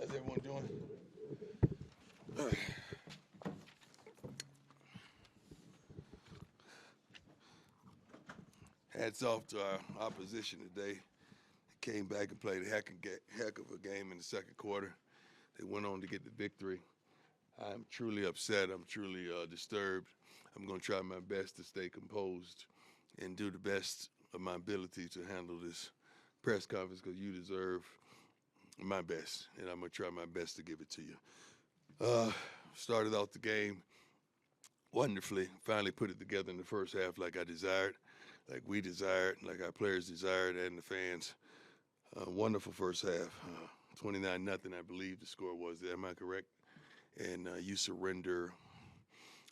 How's everyone doing? Hats off to our opposition today. They came back and played a heck of a game in the second quarter. They went on to get the victory. I'm truly upset. I'm truly disturbed. I'm going to try my best to stay composed and do the best of my ability to handle this press conference because you deserve my best, and I'm going to try my best to give it to you. Started out the game wonderfully. Finally put it together in the first half like I desired, like we desired, like our players desired, and the fans. Wonderful first half. 29-0, I believe the score was there. Am I correct? And you surrender,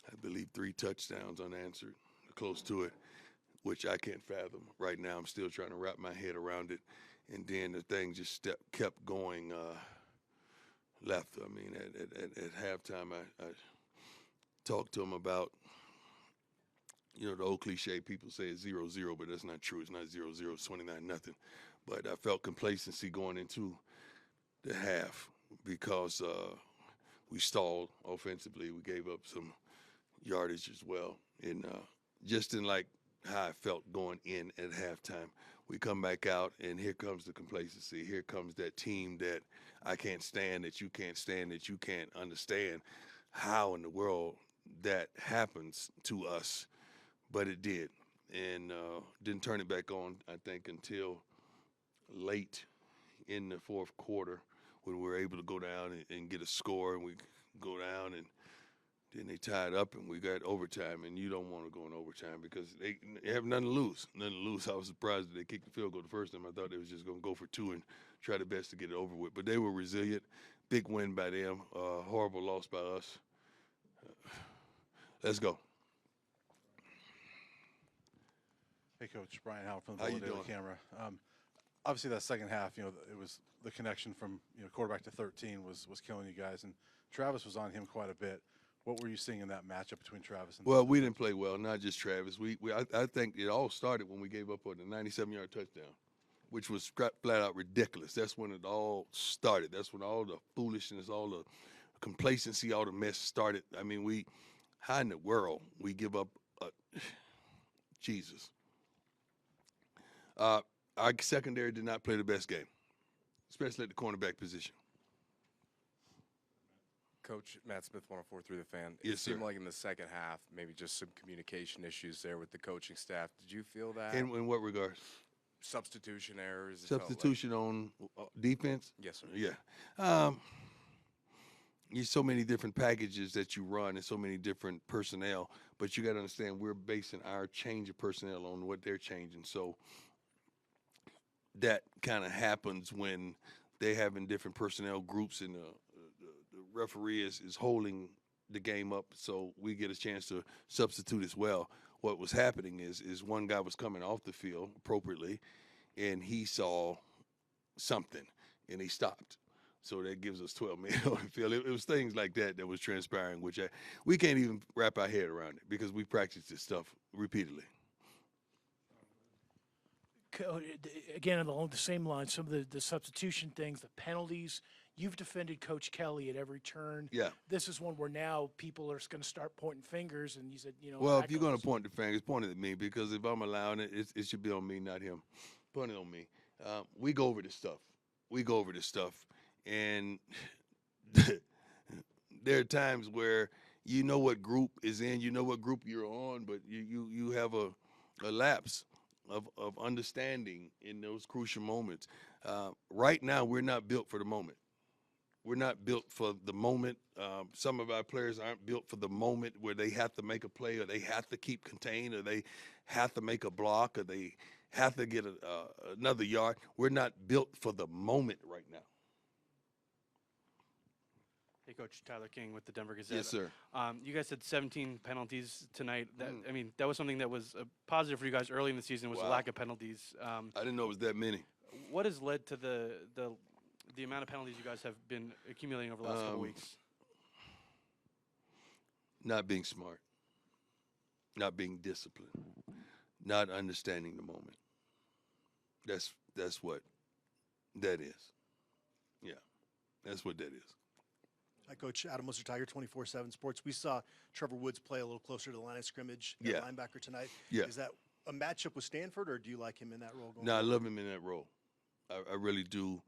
I believe, 3 touchdowns unanswered, close to it, which I can't fathom. Right now I'm still trying to wrap my head around it. And then the thing just kept going left. I mean, at halftime, I talked to him about, the old cliche, people say it's 0-0, but that's not true. It's not 0-0, it's 29-0. But I felt complacency going into the half because we stalled offensively. We gave up some yardage as well. And just didn't like how I felt going in at halftime. We come back out, and here comes the complacency. Here comes that team that I can't stand, that you can't stand, that you can't understand how in the world that happens to us. But it did, and didn't turn it back on, I think, until late in the fourth quarter when we were able to go down and get a score, and we go down, and then they tied up, and we got overtime, and you don't want to go in overtime because they have nothing to lose. Nothing to lose. I was surprised that they kicked the field goal the first time. I thought they was just going to go for 2 and try their best to get it over with. But they were resilient. Big win by them. Horrible loss by us. Let's go. Hey, Coach. Brian Howell from the Daily Camera. Obviously, that second half, it was the connection from quarterback to 13 was killing you guys, and Travis was on him quite a bit. What were you seeing in that matchup between Travis and? Well, we didn't play well, not just Travis. I think it all started when we gave up on the 97-yard touchdown, which was flat out ridiculous. That's when it all started. That's when all the foolishness, all the complacency, all the mess started. I mean, how in the world we give up? Jesus. Our secondary did not play the best game, especially at the cornerback position. Coach, Matt Smith, 104.3 The Fan. Yes, sir. It seemed like in the second half, maybe just some communication issues there with the coaching staff. Did you feel that? In what regards? Substitution errors. Substitution on defense? Yes, sir. Yeah. There's so many different packages that you run and so many different personnel, but you got to understand we're basing our change of personnel on what they're changing. So that kind of happens when they're having different personnel groups and the referee is holding the game up, so we get a chance to substitute as well. What was happening is one guy was coming off the field appropriately, and he saw something, and he stopped. So that gives us 12 men on the field. It was things like that was transpiring, which we can't even wrap our head around it because we practiced this stuff repeatedly. Again, along the same line, some of the substitution things, the penalties. You've defended Coach Kelly at every turn. Yeah. This is one where now people are going to start pointing fingers, and you said, Well, if you're going to point the fingers, point it at me because if I'm allowing it, it should be on me, not him. Point it on me. We go over this stuff. And there are times where you know what group is in, you know what group you're on, but you have a lapse of understanding in those crucial moments. Right now, we're not built for the moment. We're not built for the moment. Some of our players aren't built for the moment where they have to make a play or they have to keep contained or they have to make a block or they have to get another yard. We're not built for the moment right now. Hey, Coach, Tyler King with the Denver Gazette. Yes, sir. You guys had 17 penalties tonight. I mean, that was something that was positive for you guys early in the season was the lack of penalties. I didn't know it was that many. What has led to the amount of penalties you guys have been accumulating over the last couple weeks? Not being smart, not being disciplined, not understanding the moment. That's what that is. Yeah. That's what that is. Hi, Coach. Adam Lister, Tiger 24/7 Sports. We saw Trevor Woods play a little closer to the line of scrimmage at linebacker tonight. Yeah. Is that a matchup with Stanford, or do you like him in that role? No, I love him in that role. I really do.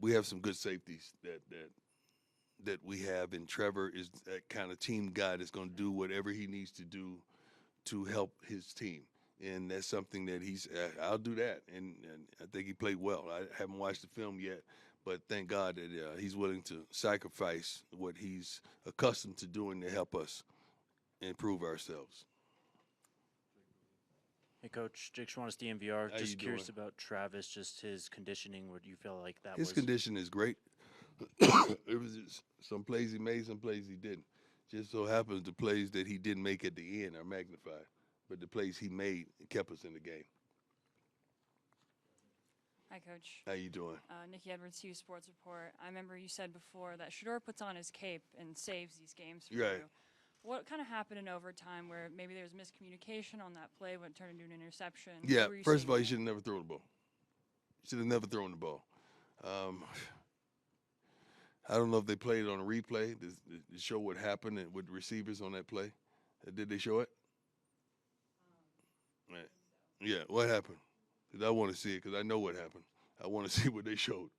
We have some good safeties that we have, and Trevor is that kind of team guy that's going to do whatever he needs to do to help his team. And that's something that I'll do that. And I think he played well. I haven't watched the film yet, but thank God that he's willing to sacrifice what he's accustomed to doing to help us improve ourselves. Hey, Coach. Jake Schwannis, DMVR. How Just you curious doing? about Travis, just his conditioning. Would you feel like that His was condition is great. It was just some plays he made, some plays he didn't. Just so happens the plays that he didn't make at the end are magnified, but the plays he made kept us in the game. Hi, Coach. How you doing? Nikki Edwards, Hughes Sports Report. I remember you said before that Shador puts on his cape and saves these games for Right. you. What kind of happened in overtime where maybe there was miscommunication on that play when it turned into an interception? Yeah, What were you first seeing of all, you there? should have never thrown the ball. Should have never thrown the ball. I don't know if they played it on a replay to show what happened with receivers on that play. Did they show it? Right. Yeah, what happened? 'Cause I want to see it because I know what happened. I want to see what they showed.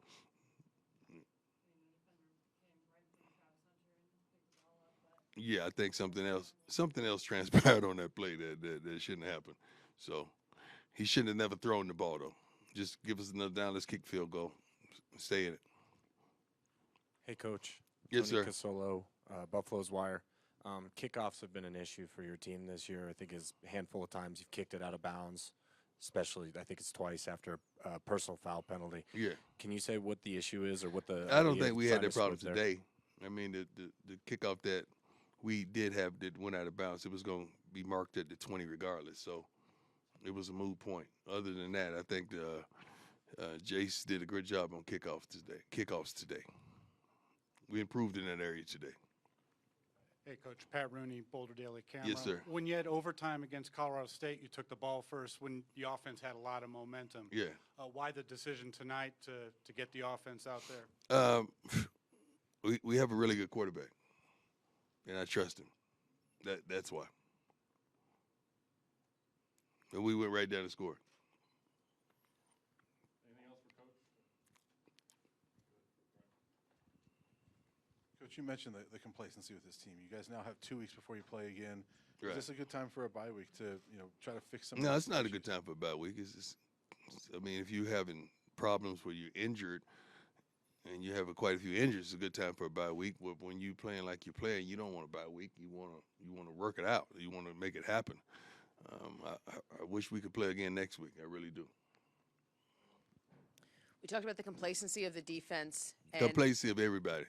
Yeah, I think something else transpired on that play that shouldn't happen. So he shouldn't have never thrown the ball though. Just give us another down. Let's kick field goal. Stay in it. Hey, Coach. Yes, Tony sir. Casolo, Buffalo's Wire. Kickoffs have been an issue for your team this year. I think a handful of times you've kicked it out of bounds, especially I think it's twice after a personal foul penalty. Yeah. Can you say what the issue is or what the? I don't idea think of we had trying that to problem split there? today. I mean, the kickoff that we did have that went out of bounds, it was going to be marked at the 20 regardless. So it was a moot point. Other than that, I think Jace did a great job on kickoffs today. We improved in that area today. Hey, Coach. Pat Rooney, Boulder Daily Camera. Yes, sir. When you had overtime against Colorado State, you took the ball first when the offense had a lot of momentum. Yeah. Why the decision tonight to get the offense out there? We have a really good quarterback, and I trust him. That's why. And we went right down and scored. Coach, you mentioned the complacency with this team. You guys now have 2 weeks before you play again. Right. Is this a good time for a bye week to try to fix some? No, of it's these not a issues? good time for a bye week. I mean, if you're having problems where you're injured and you have quite a few injuries, it's a good time for a bye week. But when you're playing like you're playing, you don't want a bye week. You want to work it out. You want to make it happen. I wish we could play again next week. I really do. We talked about the complacency of the defense. And Complacency of everybody.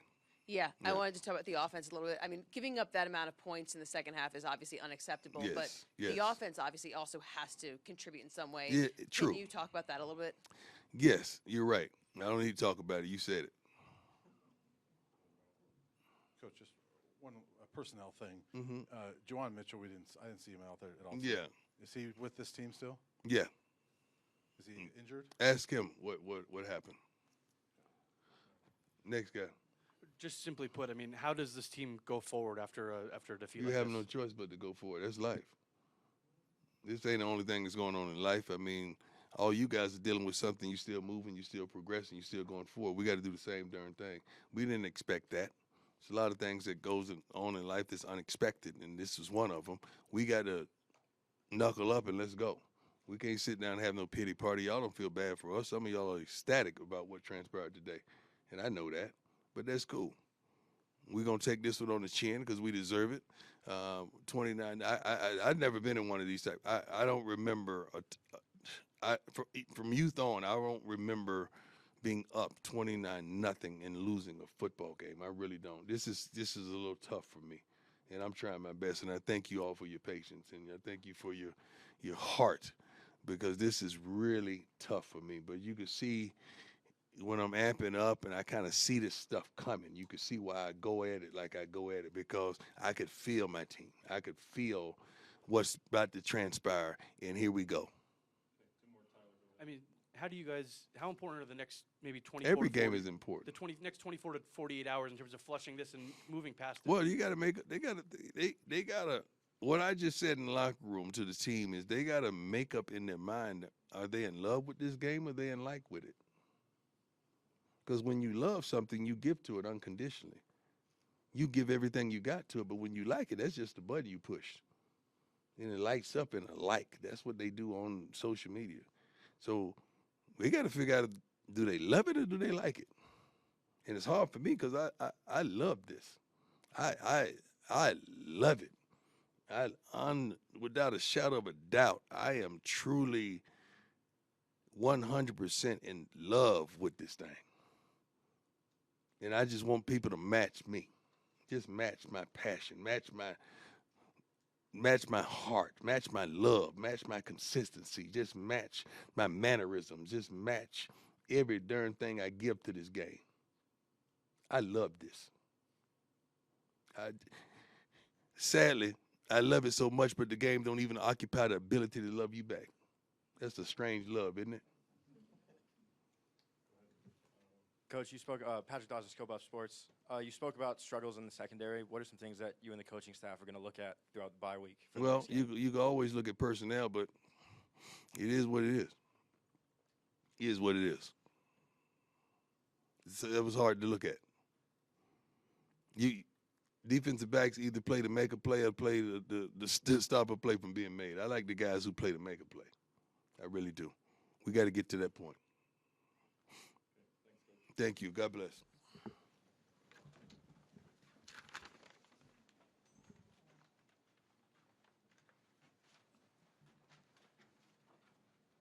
Yeah, I Yeah. wanted to talk about the offense a little bit. I mean, giving up that amount of points in the second half is obviously unacceptable, but Yes. the offense obviously also has to contribute in some way. Yeah, true. Can you talk about that a little bit? Yes, you're right. I don't need to talk about it. You said it. Coach, just one personnel thing. Mm-hmm. Juwan Mitchell, I didn't see him out there at all. Yeah, Is he with this team still? yeah. Is he injured? Ask him what happened. Next guy. Just simply put, I mean, how does this team go forward after a defeat You like have this? no choice but to go forward. That's life. This ain't the only thing that's going on in life. I mean, all you guys are dealing with something. You still moving. You still progressing. You still going forward. We got to do the same darn thing. We didn't expect that. There's a lot of things that goes on in life that's unexpected, and this is one of them. We got to knuckle up and let's go. We can't sit down and have no pity party. Y'all don't feel bad for us. Some of y'all are ecstatic about what transpired today, and I know that, but that's cool. We're going to take this one on the chin because we deserve it. 29, I've never been in one of these types. I don't remember, from youth on, I don't remember being up 29-0 and losing a football game. I really don't. This is a little tough for me, and I'm trying my best, and I thank you all for your patience, and I thank you for your heart, because this is really tough for me. But you can see when I'm amping up and I kind of see this stuff coming, you can see why I go at it like I go at it, because I could feel my team. I could feel what's about to transpire, and here we go. I mean, how do you guys? How important are the next maybe 24? Every to game 40 is important. The next 24 to 48 hours in terms of flushing this and moving past it. Well, you got to make. They got to. They got to. What I just said in the locker room to the team is they got to make up in their mind: are they in love with this game, or are they in like with it? Because when you love something, you give to it unconditionally. You give everything you got to it, but when you like it, that's just the button you push, and it lights up in a like. That's what they do on social media. So we got to figure out: do they love it or do they like it? And it's hard for me because I love this. I love it. Without a shadow of a doubt, I am truly 100% in love with this thing. And I just want people to match me. Just match my passion, match my heart, match my love, match my consistency, just match my mannerisms, just match every darn thing I give to this game. I love this. Sadly, I love it so much, but the game don't even occupy the ability to love you back. That's a strange love, isn't it? Coach, you spoke, Patrick Dawson, Scope Up Sports. You spoke about struggles in the secondary. What are some things that you and the coaching staff are going to look at throughout the bye week? Well, you can always look at personnel, but it is what it is. It is what it is. It was hard to look at. Defensive backs either play to make a play or play to stop a play from being made. I like the guys who play to make a play. I really do. We got to get to that point. Thank you. God bless.